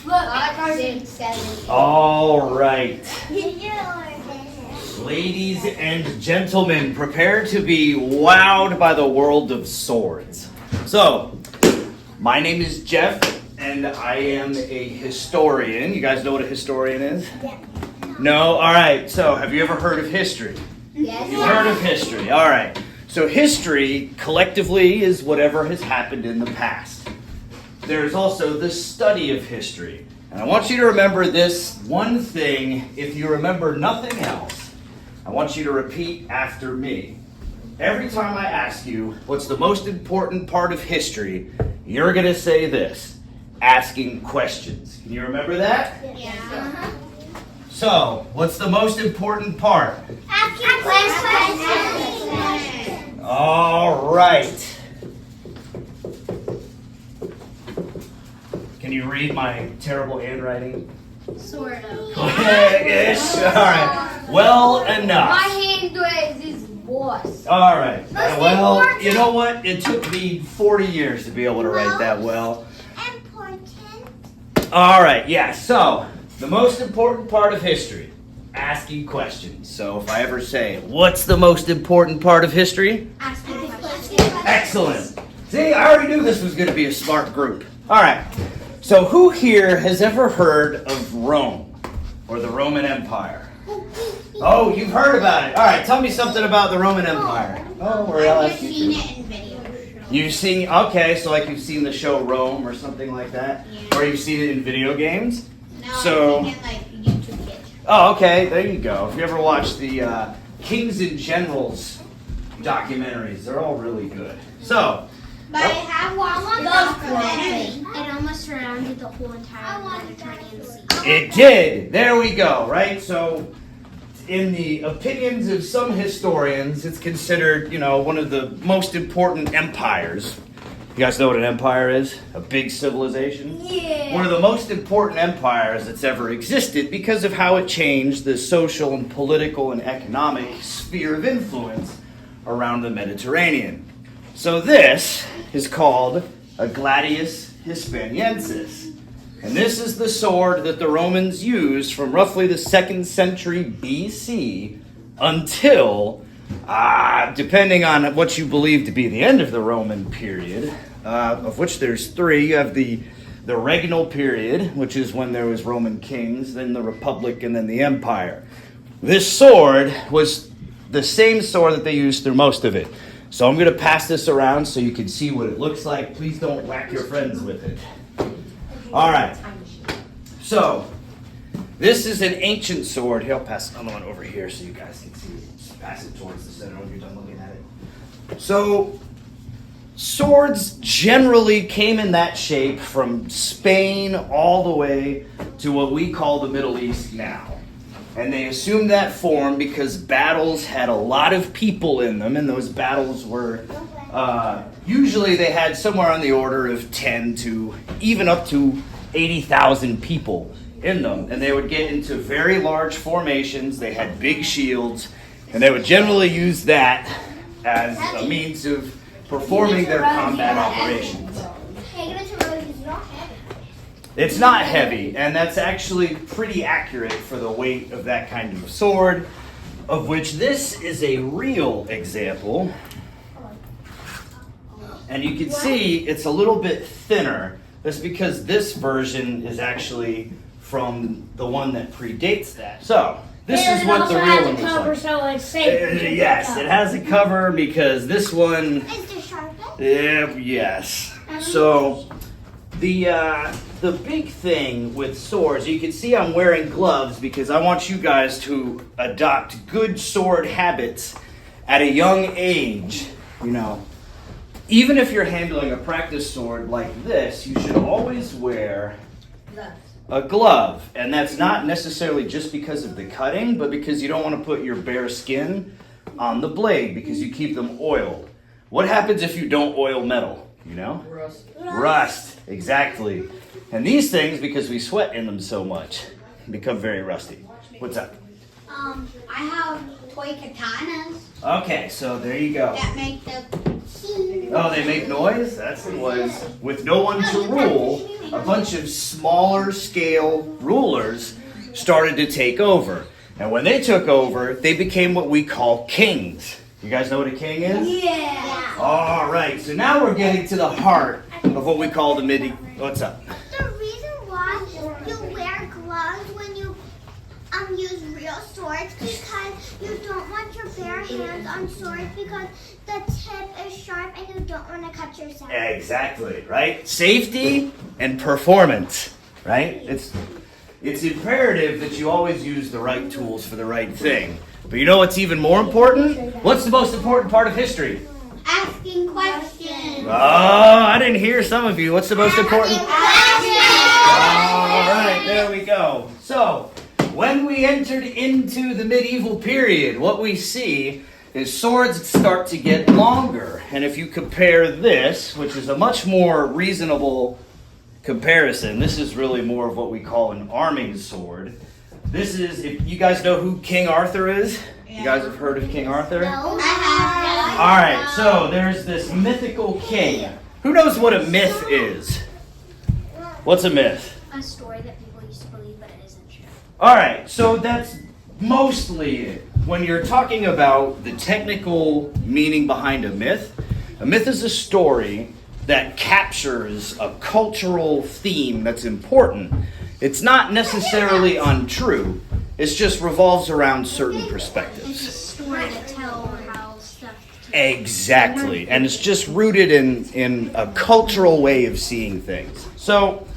6, 7. All right. Ladies and gentlemen, prepare to be wowed by the world of swords. So, my name is Jeff, and I am a historian. You guys know what a historian is? Yeah. No? All right. So, have you ever heard of history? Yes. You've heard of history. All right. So, history, collectively, is whatever has happened in the past. There is also the study of history. And I want you to remember this one thing. If you remember nothing else, I want you to repeat after me. Every time I ask you what's the most important part of history, you're going to say this: asking questions. Can you remember that? Yeah. So, what's the most important part? Asking questions. All right. Can you read my terrible handwriting? Sort of. Ish. All right. Well enough. My hand is worse. All right. Well, you know what? It took me 40 years to be able to write that well. Important. All right. Yeah. So, the most important part of history, asking questions. So, if I ever say, what's the most important part of history? Asking questions. Excellent. See, I already knew this was going to be a smart group. All right. So, who here has ever heard of Rome or the Roman Empire? Oh, you've heard about it. All right, tell me something about the Roman Empire. Oh, I've just seen it in videos. You've seen, okay, so like you've seen the show Rome or something like that? Yeah. Or you've seen it in video games? No, So- I've seen it like YouTube kids. Oh, okay, there you go. If you ever watched the Kings and Generals documentaries, they're all really good. So, But I have watched the documentary. It almost surrounded the whole entire Mediterranean Sea. it did. There we go, right? So, in the opinions of some historians, it's considered, one of the most important empires. You guys know what an empire is? A big civilization? Yeah. One of the most important empires that's ever existed because of how it changed the social and political and economic sphere of influence around the Mediterranean. So this is called a gladius hispaniensis. And this is the sword that the Romans used from roughly the 2nd century BC until, depending on what you believe to be the end of the Roman period, of which there's 3. You have the regnal period, which is when there was Roman kings, then the Republic, and then the Empire. This sword was the same sword that they used through most of it. So I'm going to pass this around so you can see what it looks like. Please don't whack your friends with it. All right. So, this is an ancient sword. Here, I'll pass another one over here so you guys can see it. Just pass it towards the center when you're done looking at it. So, swords generally came in that shape from Spain all the way to what we call the Middle East now. And they assumed that form because battles had a lot of people in them, and those battles were, usually they had somewhere on the order of 10 to even up to 80,000 people in them. And they would get into very large formations, they had big shields, and they would generally use that as a means of performing their combat operations. It's not heavy, and that's actually pretty accurate for the weight of that kind of sword, of which this is a real example. And you can see it's a little bit thinner. That's because this version is actually from the one that predates that. So, this is what the real one looks like. Yes, it has a cover because this one... Is the sharpest? Yes. So, the big thing with swords, you can see I'm wearing gloves because I want you guys to adopt good sword habits at a young age. Even if you're handling a practice sword like this, you should always wear a glove. And that's not necessarily just because of the cutting, but because you don't want to put your bare skin on the blade because you keep them oiled. What happens if you don't oil metal? Rust, exactly. And these things, because we sweat in them so much, become very rusty. What's up? I have toy katanas Okay, so there you go. that make the Oh, they make noise? That's what it was. With no one to rule, a bunch of smaller scale rulers started to take over. And when they took over, they became what we call kings. You guys know what a king is? Yeah. All right, so now we're getting to the heart of what we call the What's up? The reason why you wear gloves when you use real swords because you don't want your bare hands on swords because the tip is sharp and you don't want to cut yourself. Exactly, right? Safety and performance, right? It's imperative that you always use the right tools for the right thing. But you know what's even more important? What's the most important part of history? Asking questions. Oh, I didn't hear some of you. What's the most important? All right, there we go. So, when we entered into the medieval period, what we see is swords start to get longer. And if you compare this, which is a much more reasonable comparison, this is really more of what we call an arming sword. This is, if you guys know who King Arthur is? You guys have heard of King Arthur? No, I have. All right, so there's this mythical king. Who knows what a myth is? What's a myth? A story that people used to believe, but it isn't true. All right, so that's mostly it. When you're talking about the technical meaning behind a myth is a story that captures a cultural theme that's important. It's not necessarily untrue. It just revolves around certain It's a perspectives. story to tell how stuff. Exactly. And it's just rooted in a cultural way of seeing things. So,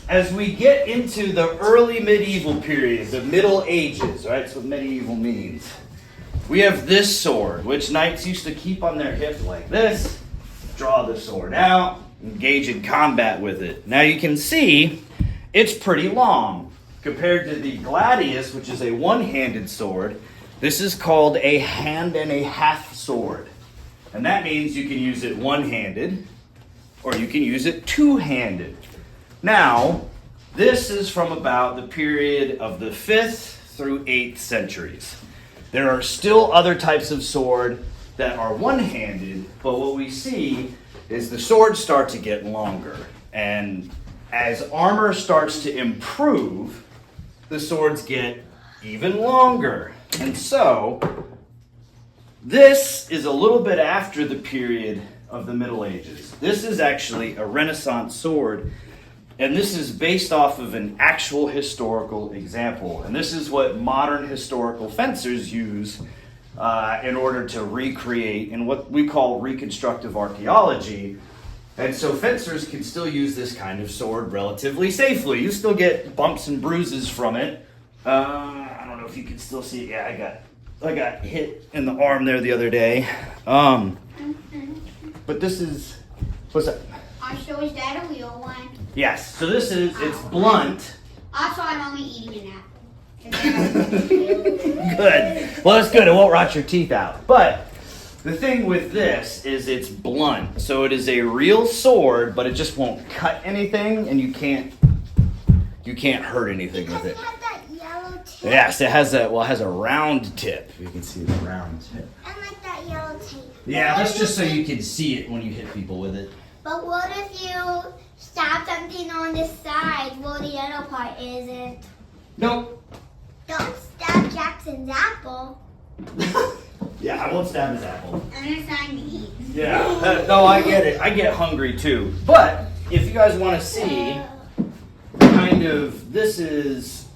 as we get into the early medieval period, the Middle Ages, right? That's what medieval means. We have this sword, which knights used to keep on their hip like this, draw the sword out, engage in combat with it. Now you can see it's pretty long. Compared to the gladius, which is a one-handed sword, this is called a hand and a half sword. And that means you can use it one-handed, or you can use it two-handed. Now, this is from about the period of the 5th through 8th centuries. There are still other types of sword that are one-handed, but what we see is the swords start to get longer. And as armor starts to improve, the swords get even longer. And so, this is a little bit after the period of the Middle Ages. This is actually a Renaissance sword, and this is based off of an actual historical example. And this is what modern historical fencers use in order to recreate in what we call reconstructive archaeology. And so fencers can still use this kind of sword relatively safely. You still get bumps and bruises from it. I don't know if you can still see it. Yeah, I got hit in the arm there the other day. But this is, what's that? So is that a real one? Yes. So this is, it's blunt. Also, I'm only eating it now. Good. Well, that's good. It won't rot your teeth out. But the thing with this is it's blunt. So it is a real sword, but it just won't cut anything, and you can't hurt anything with it. It has that yellow tip. Yes, it has a round tip. You can see the round tip. And like that yellow tape. Yeah, that's just so you can see it when you hit people with it. But what if you stab something on the side? Well, the yellow part isn't. Nope. Don't stab Jackson's apple. Yeah, I won't stab his apple. I'm just trying to eat. Yeah, no, I get it. I get hungry too. But if you guys want to see, kind of, this is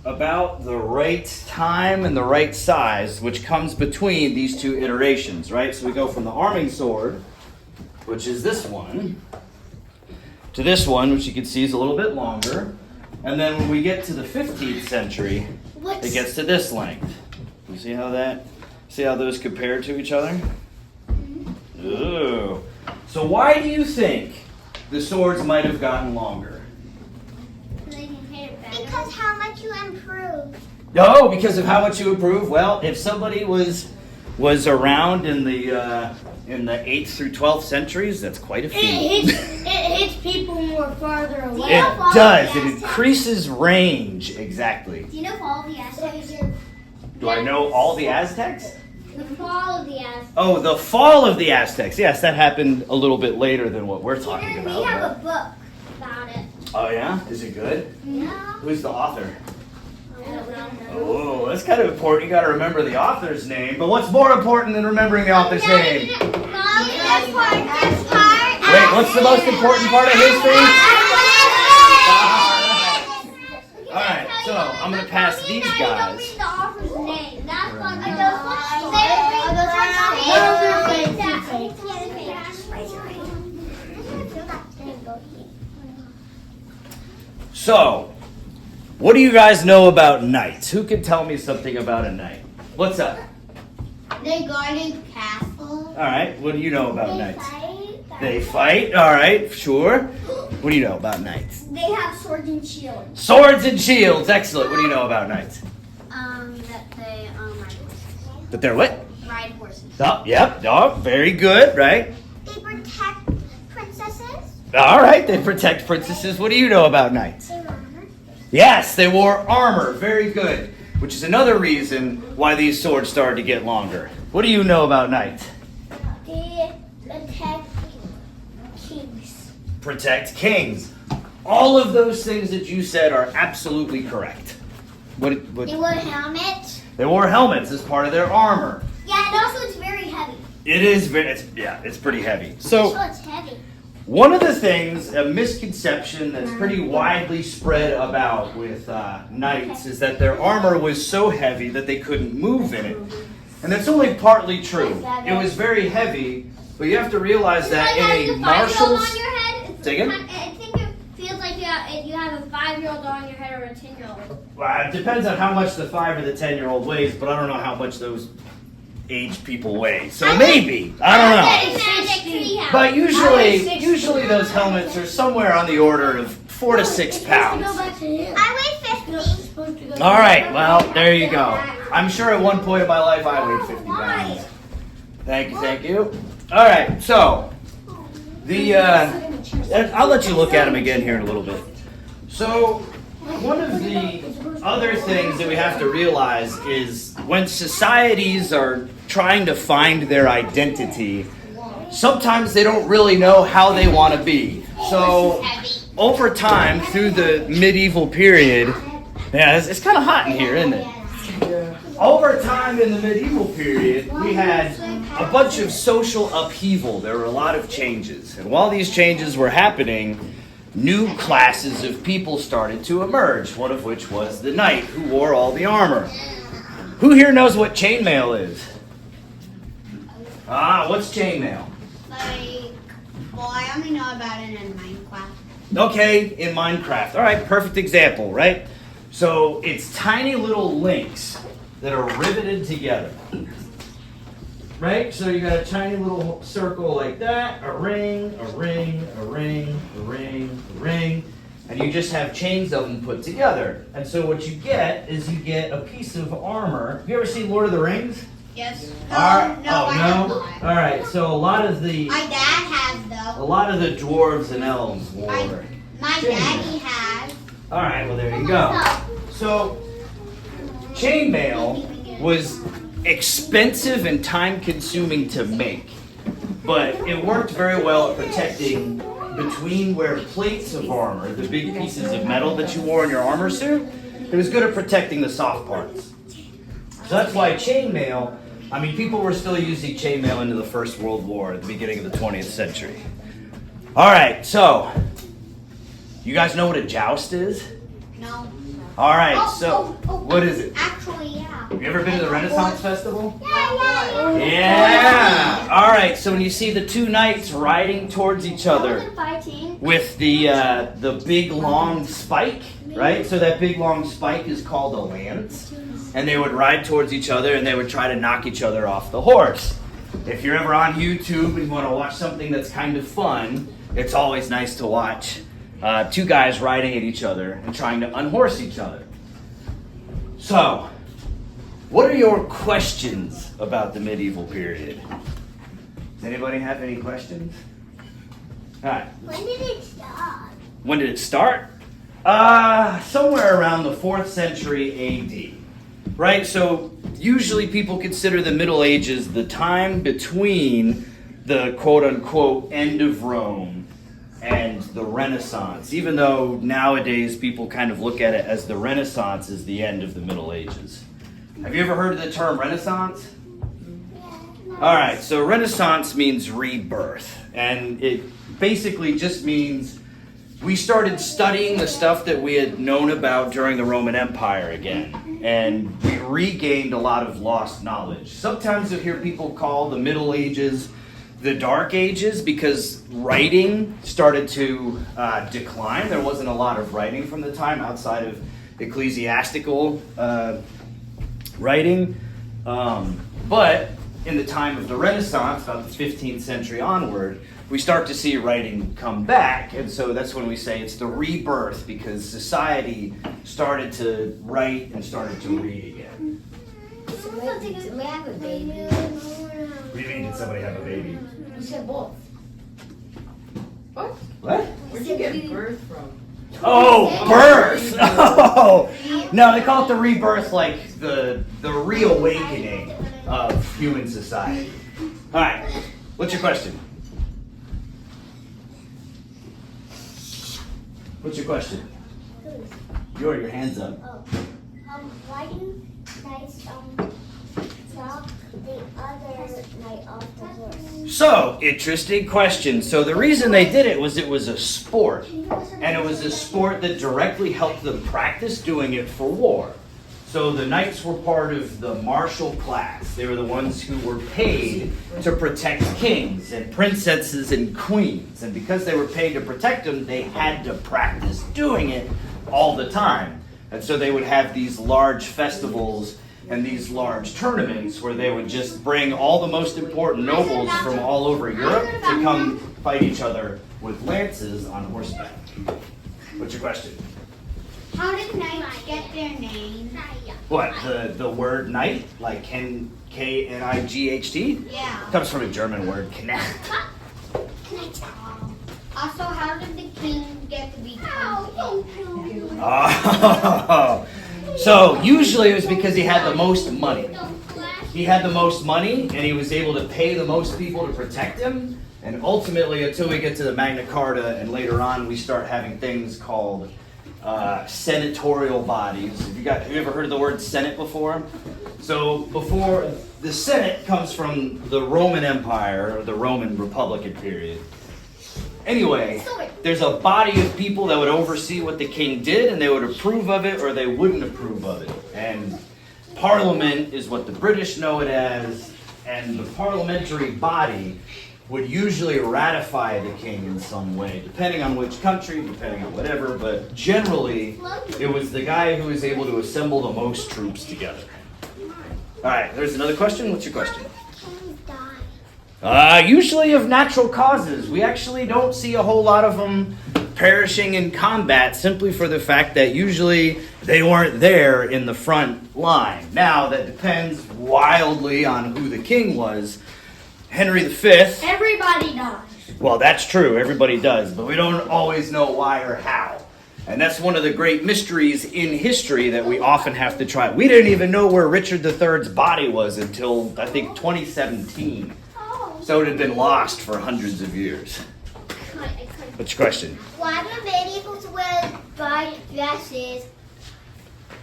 about the right time and the right size, which comes between these two iterations, right? So we go from the arming sword, which is this one, to this one, which you can see is a little bit longer. And then when we get to the 15th century, it gets to this length. You see how those compare to each other? Ooh. So why do you think the swords might have gotten longer? Because how much you improve. Oh, because of how much you improve? Well, if somebody was around in the 8th through 12th centuries, that's quite a feat. It hits people more farther away. It does. It increases range. Exactly. Do you know all the Aztecs? Do I know all the Aztecs? The fall of the Aztecs. Oh, the fall of the Aztecs. Yes, that happened a little bit later than what we're talking We about. have a book about it. Oh yeah? Is it good? Yeah. Who's the author? I don't know. Oh, that's kind of important. You got to remember the author's name. But what's more important than remembering the author's name? Wait, what's the most important part of history? All right, so I'm going to pass these guys. The author's name. That's what So, what do you guys know about knights? Who can tell me something about a knight? What's up? They guarded castle. All right, what do you know about knights? They fight, all right, sure. What do you know about knights? They have swords and shields. Swords and shields, excellent. What do you know about knights? That they ride horses. That they're what? Ride horses. Oh, yep, oh, very good, right? They protect princesses. All right, they protect princesses. What do you know about knights? Yes, they wore armor, very good. Which is another reason why these swords started to get longer. What do you know about knights? They protect kings. Protect kings. All of those things that you said are absolutely correct. What, They wear helmets. they wore helmets as part of their armor. Yeah, and also it's very heavy. It is very, it's pretty heavy. So it's heavy. one of the things, a misconception that's pretty widely spread about with knights is that their armor was so heavy that they couldn't move in it. And that's only partly true. It was very heavy, but you have to realize that in a marshal's... on your head. Say again? I think it feels like you have a 5-year-old on your head or a 10-year-old. Well, it depends on how much the 5 or the 10-year-old weighs, but I don't know how much those aged people weigh. So maybe, I don't know. But usually those helmets are somewhere on the order of 4 to 6 pounds. I weigh 50. All right, well, there you go. I'm sure at one point in my life I weighed 50 pounds. Thank you. All right, so I'll let you look at them again here in a little bit. So one of the other things that we have to realize is when societies are trying to find their identity, sometimes they don't really know how they want to be. So over time, through the medieval period, yeah, it's kind of hot in here, isn't it? Over time in the medieval period, we had a bunch of social upheaval. There were a lot of changes. And while these changes were happening, new classes of people started to emerge, one of which was the knight who wore all the armor. Who here knows what chainmail is? What's chainmail? I only know about it in Minecraft. Okay, in Minecraft. All right, perfect example, right? So it's tiny little links that are riveted together. Right? So you got a tiny little circle like that, a ring, a ring, a ring, a ring, a ring, and you just have chains of them put together. And so what you get is you get a piece of armor. Have you ever seen Lord of the Rings? Yes. I have not. All right, so a lot of the My dad has though. a lot of the dwarves and elves wore. My daddy has. All right, well there you go. So chainmail was expensive and time-consuming to make, but it worked very well at protecting between where plates of armor, the big pieces of metal that you wore in your armor suit, it was good at protecting the soft parts. So that's why chainmail, I mean, people were still using chainmail into the First World War at the beginning of the 20th century. All right, so you guys know what a joust is? No. All right, so what is it? Actually, yeah. Have you ever been to the Renaissance Festival? Yeah. Yeah. All right. So when you see the two knights riding towards each other with the big long spike, right? So that big long spike is called a lance, and they would ride towards each other and they would try to knock each other off the horse. If you're ever on YouTube and you want to watch something that's kind of fun, it's always nice to watch two guys riding at each other and trying to unhorse each other. So, what are your questions about the medieval period? Does anybody have any questions? All right. When did it start? When did it start? Somewhere around the 4th century AD. Right? So, usually people consider the Middle Ages the time between the quote-unquote end of Rome and the Renaissance, even though nowadays people kind of look at it as the Renaissance is the end of the Middle Ages. Have you ever heard of the term Renaissance? All right, so Renaissance means rebirth, and it basically just means we started studying the stuff that we had known about during the Roman Empire again, and we regained a lot of lost knowledge. Sometimes you'll hear people call the Middle Ages the Dark Ages because writing started to decline. There wasn't a lot of writing from the time outside of ecclesiastical writing. But in the time of the Renaissance, about the 15th century onward, we start to see writing come back. And so that's when we say it's the rebirth, because society started to write and started to read again. Somebody have a baby. What do you mean, did somebody have a baby? You said both. What? What? Where'd you get birth from? Oh, birth! Oh! No, they call it the rebirth, like the reawakening of human society. All right, what's your question? What's your question? Your hands up. Why do knights chop the other knight off the horse? So, interesting question. So the reason they did it was a sport. And it was a sport that directly helped them practice doing it for war. So the knights were part of the martial class. They were the ones who were paid to protect kings and princesses and queens. And because they were paid to protect them, they had to practice doing it all the time. And so they would have these large festivals and these large tournaments where they would just bring all the most important nobles from all over Europe to come fight each other with lances on horseback. What's your question? How did knights get their name? What, the word knight, like K-N-I-G-H-T? Yeah. Comes from a German word, knecht. Also, how did the king get to be king? Oh. So usually it was because he had the most money. He had the most money, and he was able to pay the most people to protect him. And ultimately, until we get to the Magna Carta, and later on, we start having things called senatorial bodies. Have you ever heard of the word Senate before? So before, the Senate comes from the Roman Empire, or the Roman Republican period. Anyway, there's a body of people that would oversee what the king did, and they would approve of it or they wouldn't approve of it. And Parliament is what the British know it as, and the parliamentary body would usually ratify the king in some way, depending on which country, depending on whatever, but generally, it was the guy who was able to assemble the most troops together. All right, there's another question. What's your question? Usually of natural causes. We actually don't see a whole lot of them perishing in combat simply for the fact that usually they weren't there in the front line. Now, that depends wildly on who the king was. Henry V. Everybody dies. Well, that's true. Everybody does. But we don't always know why or how. And that's one of the great mysteries in history that we often have to try. We didn't even know where Richard III's body was until, I think, 2017. So it had been lost for hundreds of years. What's your question? Why do medievals wear bright dresses?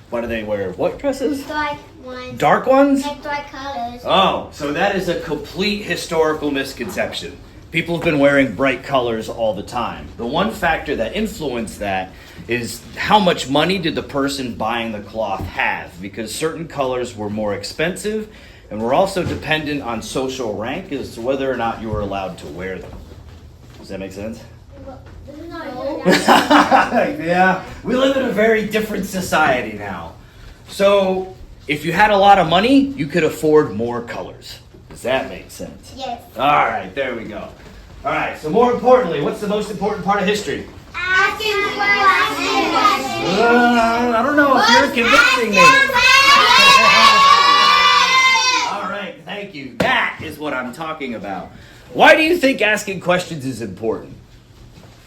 Why do they wear what dresses? Dark ones. Dark ones? Like dark colors. Oh, so that is a complete historical misconception. People have been wearing bright colors all the time. The one factor that influenced that is how much money did the person buying the cloth have? Because certain colors were more expensive, and were also dependent on social rank as to whether or not you were allowed to wear them. Does that make sense? No. Yeah, we live in a very different society now. So, if you had a lot of money, you could afford more colors. Does that make sense? Yes. All right, there we go. All right, so more importantly, what's the most important part of history? Asking questions. I don't know if you're convincing me. All right, thank you. That is what I'm talking about. Why do you think asking questions is important?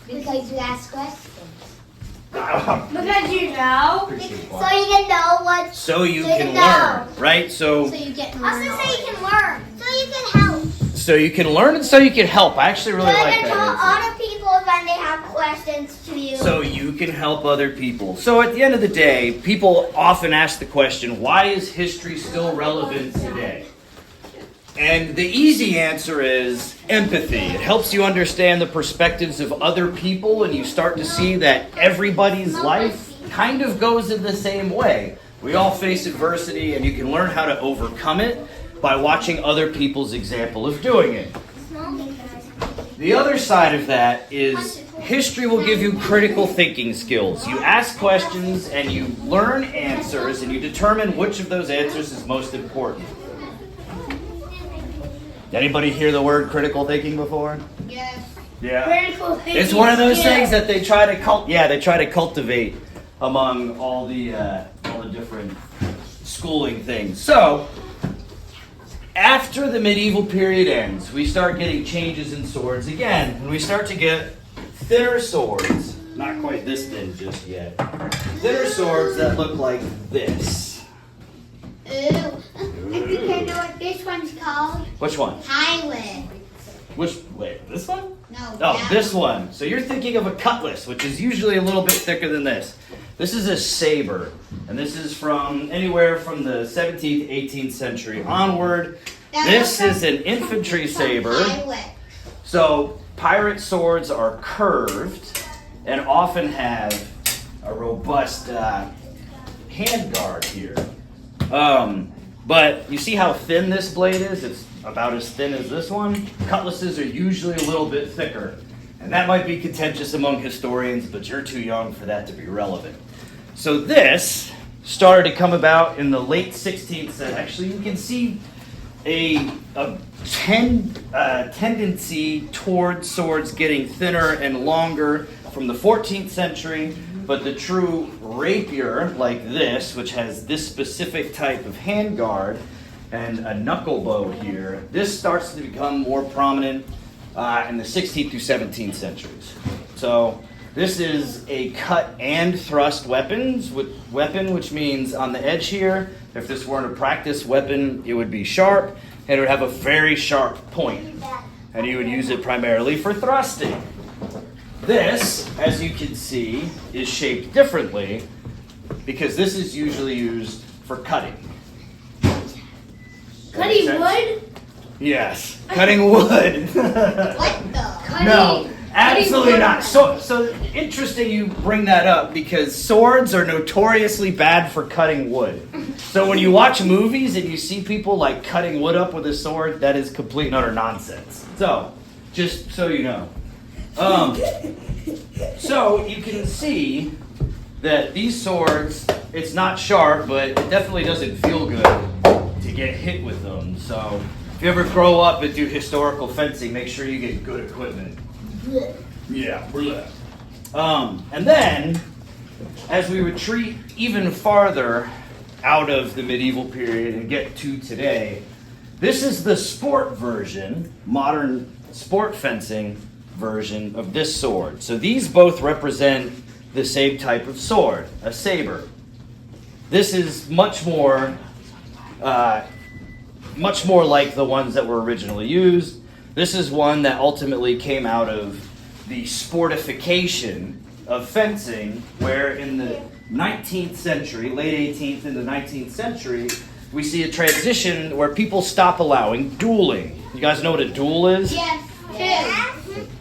Because you ask questions. Because you know. So you can know what. So you So you can know. learn, right? So You get Also, so you can learn. So you can help. so you can learn and so you can help. I actually really So you like can tell that. other people when they have questions to you. So you can help other people. So at the end of the day, people often ask the question, why is history still relevant today? And the easy answer is empathy. It helps you understand the perspectives of other people, and you start to see that everybody's life kind of goes in the same way. We all face adversity, and you can learn how to overcome it by watching other people's example of doing it. The other side of that is history will give you critical thinking skills. You ask questions and you learn answers and you determine which of those answers is most important. Anybody hear the word critical thinking before? Yes. Yeah. Critical thinking. It's one of those skills. things that they try to cultivate among all the different schooling things. So, after the medieval period ends, we start getting changes in swords again, and we start to get thinner swords. Not quite this thin just yet. Thinner swords that look like this. Ooh. I think I know what this one's called. Which one? Highway. Wait, this one? No. Oh, that this one. So you're thinking of a cutlass, which is usually a little bit thicker than this. This is a saber, and this is from anywhere from the 17th, 18th century onward. This is an infantry saber. Highway. So pirate swords are curved and often have a robust handguard here. But you see how thin this blade is? It's about as thin as this one. Cutlasses are usually a little bit thicker. And that might be contentious among historians, but you're too young for that to be relevant. So this started to come about in the late 16th century. Actually, you can see a tendency toward swords getting thinner and longer from the 14th century, but the true rapier, like this, which has this specific type of handguard and a knuckle bow here, this starts to become more prominent in the 16th through 17th centuries. So this is a cut and thrust weapon, which means on the edge here, if this weren't a practice weapon, it would be sharp, and it would have a very sharp point. And you would use it primarily for thrusting. This, as you can see, is shaped differently because this is usually used for cutting. Cutting wood? Yes, cutting wood. What the? No, absolutely wood. not. So interesting you bring that up because swords are notoriously bad for cutting wood. So when you watch movies and you see people like cutting wood up with a sword, that is complete and utter nonsense. So, just so you know. So you can see that these swords, it's not sharp, but it definitely doesn't feel good to get hit with them. So if you ever grow up and do historical fencing, make sure you get good equipment. Yeah. And then, as we retreat even farther out of the medieval period and get to today, this is the sport version, modern sport fencing version of this sword. So these both represent the same type of sword, a saber. This is much more like the ones that were originally used. This is one that ultimately came out of the sportification of fencing, where in the 19th century, late 18th into 19th century, we see a transition where people stop allowing dueling. You guys know what a duel is? Yes.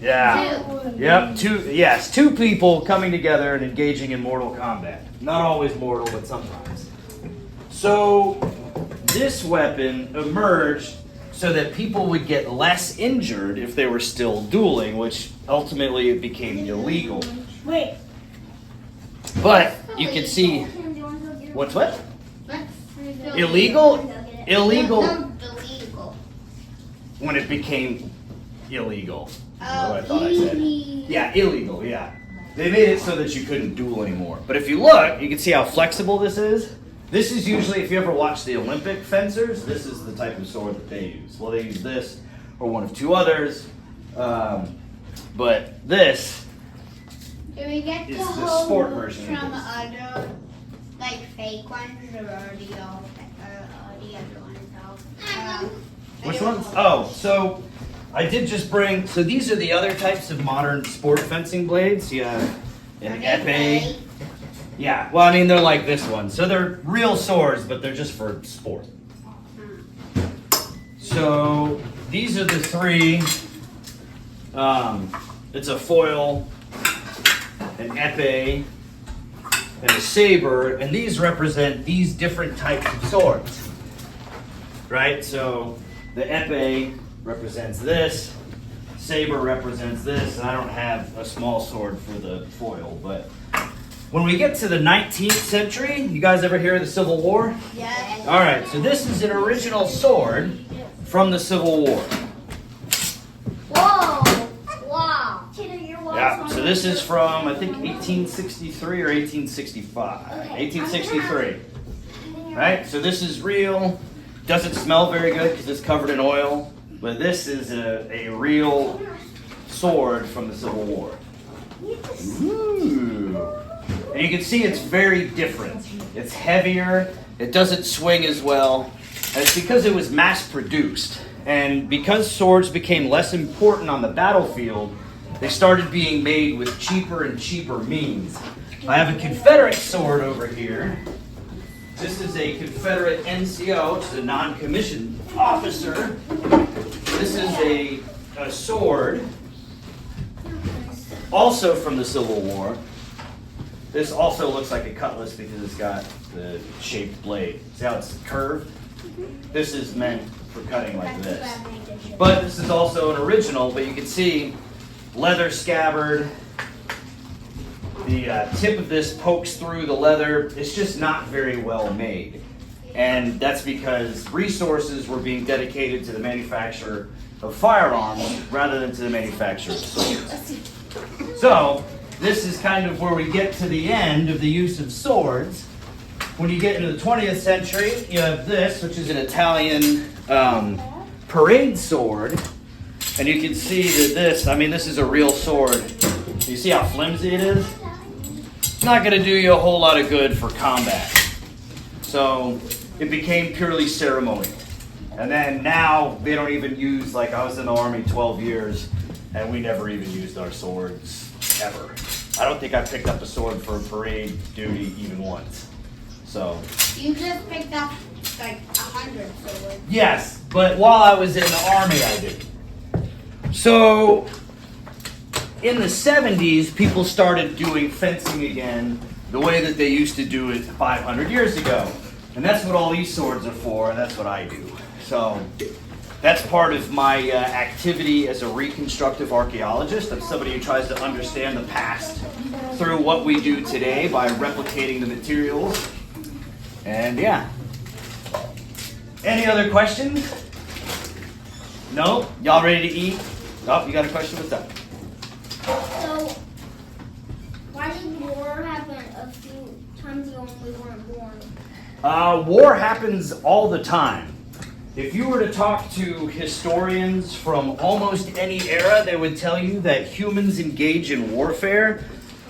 Yeah. Yep. Two people coming together and engaging in mortal combat. Not always mortal, but sometimes. So this weapon emerged so that people would get less injured if they were still dueling, which ultimately it became illegal. Wait. But you can see what's what? Illegal? Illegal Illegal. when it became illegal. Oh, I thought I said. Yeah, illegal, yeah. They made it so that you couldn't duel anymore. But if you look, you can see how flexible this is. This is usually, if you ever watch the Olympic fencers, this is the type of sword that they use. Well, they use this or one of two others. But this Do we get It's the the whole sport moves version of from this. other, like fake ones, or the other ones out? Which ones? Oh, so I did just bring. So these are the other types of modern sport fencing blades. You have an epee. Yeah, well, I mean, they're like this one. So they're real swords, but they're just for sport. So these are the three. It's a foil, an epee, and a saber, and these represent these different types of swords. Right? So the epee represents this, saber represents this, and I don't have a small sword for the foil, but when we get to the 19th century, you guys ever hear of the Civil War? Yes. All right, so this is an original sword from the Civil War. Whoa! Wow. Yeah, so this is from, I think, 1863 or 1865. 1863. Right, so this is real. Doesn't smell very good because it's covered in oil, but this is a real sword from the Civil War. Ooh. And you can see it's very different. It's heavier, it doesn't swing as well. And it's because it was mass produced. And because swords became less important on the battlefield, they started being made with cheaper and cheaper means. I have a Confederate sword over here. This is a Confederate NCO, which is a non-commissioned officer. This is a sword, also from the Civil War. This also looks like a cutlass because it's got the shaped blade. See how it's curved? This is meant for cutting like this. But this is also an original, but you can see leather scabbard. The tip of this pokes through the leather. It's just not very well made. And that's because resources were being dedicated to the manufacture of firearms rather than to the manufacture of swords. So, this is kind of where we get to the end of the use of swords. When you get into the 20th century, you have this, which is an Italian parade sword. And you can see that this is a real sword. You see how flimsy it is? It's not going to do you a whole lot of good for combat. So it became purely ceremonial. And then now they don't even use, like I was in the Army 12 years, and we never even used our swords, ever. I don't think I picked up a sword for parade duty even once. So. You just picked up like 100 swords. Yes, but while I was in the Army, I did. So, in the 70s, people started doing fencing again the way that they used to do it 500 years ago. And that's what all these swords are for, and that's what I do. So, that's part of my activity as a reconstructive archaeologist. I'm somebody who tries to understand the past through what we do today by replicating the materials. And yeah. Any other questions? No? Y'all ready to eat? Oh, you got a question? What's up? So, why did war happen a few times ago when we weren't born? War happens all the time. If you were to talk to historians from almost any era, they would tell you that humans engage in warfare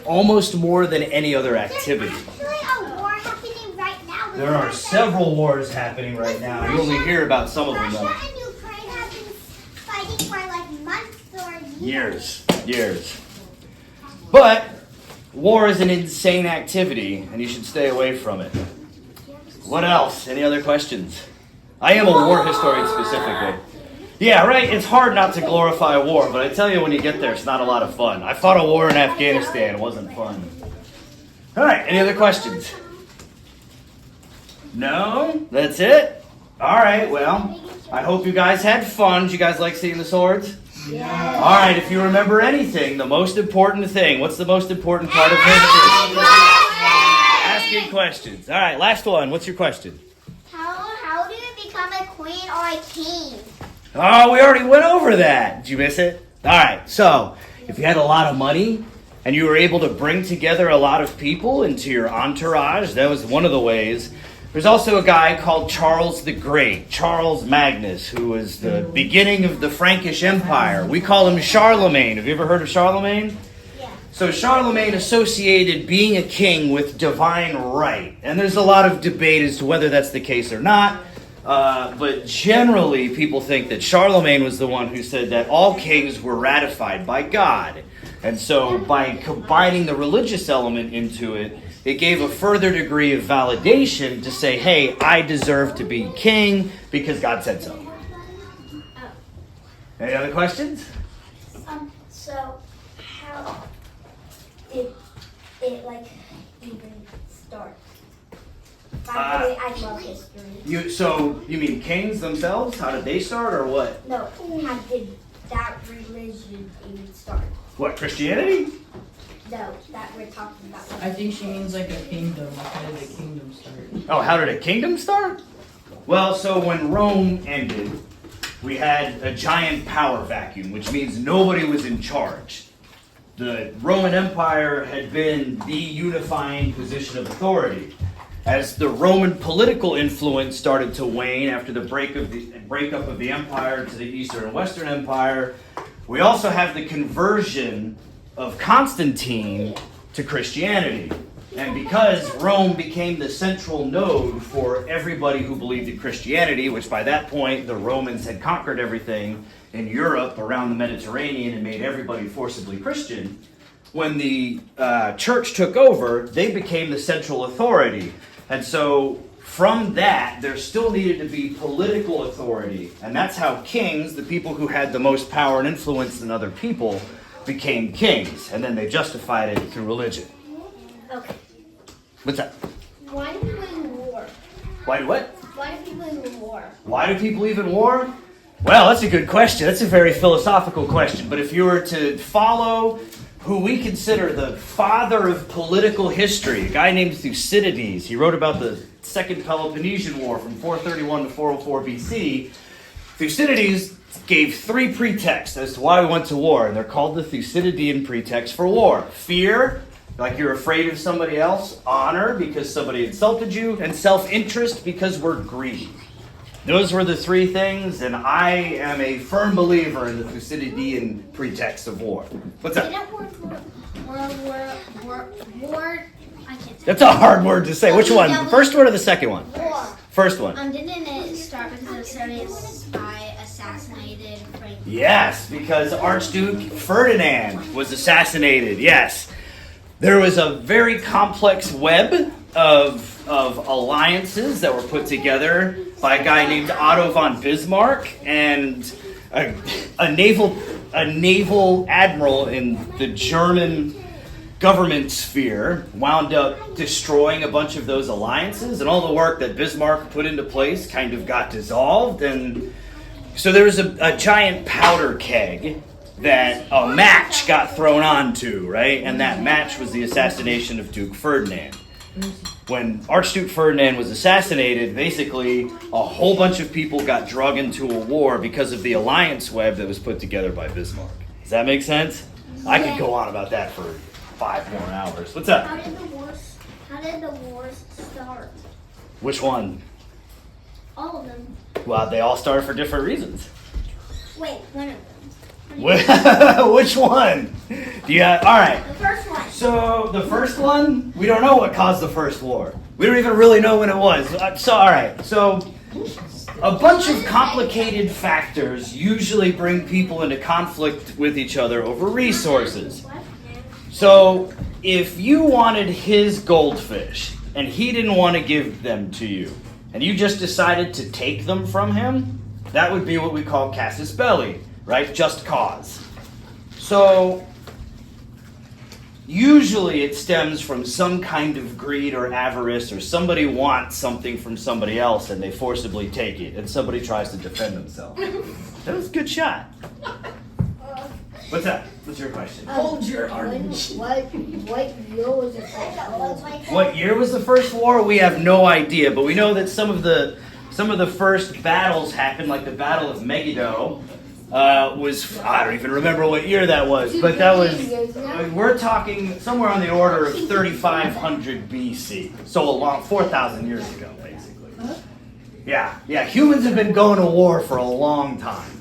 almost more than any other activity. There's actually a war happening right now. There are several wars happening right now. You only hear about some of them though. Russia and Ukraine have been fighting for like months or years. Years. But war is an insane activity, and you should stay away from it. What else? Any other questions? I am a war historian specifically. Yeah, right? It's hard not to glorify war, but I tell you when you get there, it's not a lot of fun. I fought a war in Afghanistan. It wasn't fun. All right, any other questions? No? That's it? All right, well, I hope you guys had fun. Did you guys like seeing the swords? Yeah. All right, if you remember anything, the most important thing, what's the most important part of history? Asking questions. All right, last one. What's your question? How do you become a queen or a king? Oh, we already went over that. Did you miss it? All right, so if you had a lot of money and you were able to bring together a lot of people into your entourage, that was one of the ways. There's also a guy called Charles the Great, Charles Magnus, who was the beginning of the Frankish Empire. We call him Charlemagne. Have you ever heard of Charlemagne? Yeah. So Charlemagne associated being a king with divine right. And there's a lot of debate as to whether that's the case or not. But generally, people think that Charlemagne was the one who said that all kings were ratified by God. And so by combining the religious element into it, it gave a further degree of validation to say, hey, I deserve to be king because God said so. Any other questions? So how did it like even start? By the way, I love history. So you mean kings themselves? How did they start or what? No, how did that religion even start? What, Christianity? No, that we're talking about. I think she means like a kingdom. How did the kingdom start? Oh, how did a kingdom start? Well, so when Rome ended, we had a giant power vacuum, which means nobody was in charge. The Roman Empire had been the unifying position of authority. As the Roman political influence started to wane after the breakup of the empire to the Eastern and Western Empire, we also have the conversion of Constantine to Christianity. And because Rome became the central node for everybody who believed in Christianity, which by that point the Romans had conquered everything in Europe around the Mediterranean and made everybody forcibly Christian, when the church took over, they became the central authority. And so from that, there still needed to be political authority. And that's how kings, the people who had the most power and influence than other people, became kings. And then they justified it through religion. Okay. What's that? Why do people even war? Why what? Why do people even war? Why do people even war? Well, that's a good question. That's a very philosophical question. But if you were to follow who we consider the father of political history, a guy named Thucydides, he wrote about the Second Peloponnesian War from 431 to 404 BC. Thucydides gave 3 pretexts as to why we went to war, and they're called the Thucydidean pretext for war. Fear, like you're afraid of somebody else; honor, because somebody insulted you; and self-interest, because we're greedy. Those were the 3 things, and I am a firm believer in the Thucydidean pretext of war. What's that? Didn't war, I can't say. That's a hard word to say. Which one? The first one or the second one? War. First one. Didn't it start because a certain spy assassinated Franklin? Yes, because Archduke Ferdinand was assassinated. Yes. There was a very complex web of alliances that were put together by a guy named Otto von Bismarck, and a naval admiral in the German government sphere wound up destroying a bunch of those alliances, and all the work that Bismarck put into place kind of got dissolved. And so there was a giant powder keg that a match got thrown onto, right? And that match was the assassination of Duke Ferdinand. When Archduke Ferdinand was assassinated, basically a whole bunch of people got drug into a war because of the alliance web that was put together by Bismarck. Does that make sense? I could go on about that for 5 more hours. What's up? How did the wars start? Which one? All of them. Well, they all started for different reasons. Wait, one of them. Which one? Yeah, all right. The first one. So the first one, we don't know what caused the first war. We don't even really know when it was. So all right. So a bunch of complicated factors usually bring people into conflict with each other over resources. So if you wanted his goldfish and he didn't want to give them to you, and you just decided to take them from him, that would be what we call casus belli, right? Just cause. So usually it stems from some kind of greed or avarice, or somebody wants something from somebody else and they forcibly take it, and somebody tries to defend themselves. That was a good shot. What's that? What's your question? Hold your orange. What year was the first war? What year was the first war? We have no idea, but we know that some of the first battles happened, like the Battle of Megiddo. Was, I don't even remember what year that was, but that was, we're talking somewhere on the order of 3500 BC. So a long, 4,000 years ago, basically. Yeah, humans have been going to war for a long time.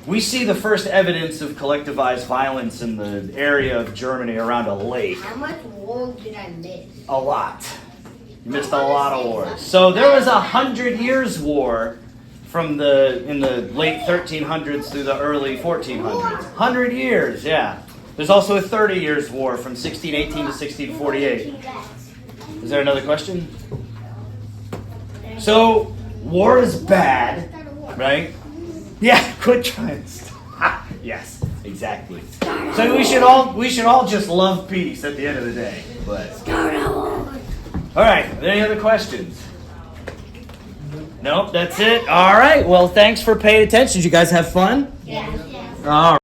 We see the first evidence of collectivized violence in the area of Germany around a lake. How much war did I miss? A lot. You missed a lot of wars. So there was 100 Years' War in the late 1300s through the early 1400s. 100 years, yeah. There's also a 30 Years' War from 1618 to 1648. Is there another question? So war is bad, right? Yeah, quit trying to stop. Yes, exactly. So we should all just love peace at the end of the day. But all right, are there any other questions? Nope, that's it. All right. Well, thanks for paying attention. Did you guys have fun? Yes. All right.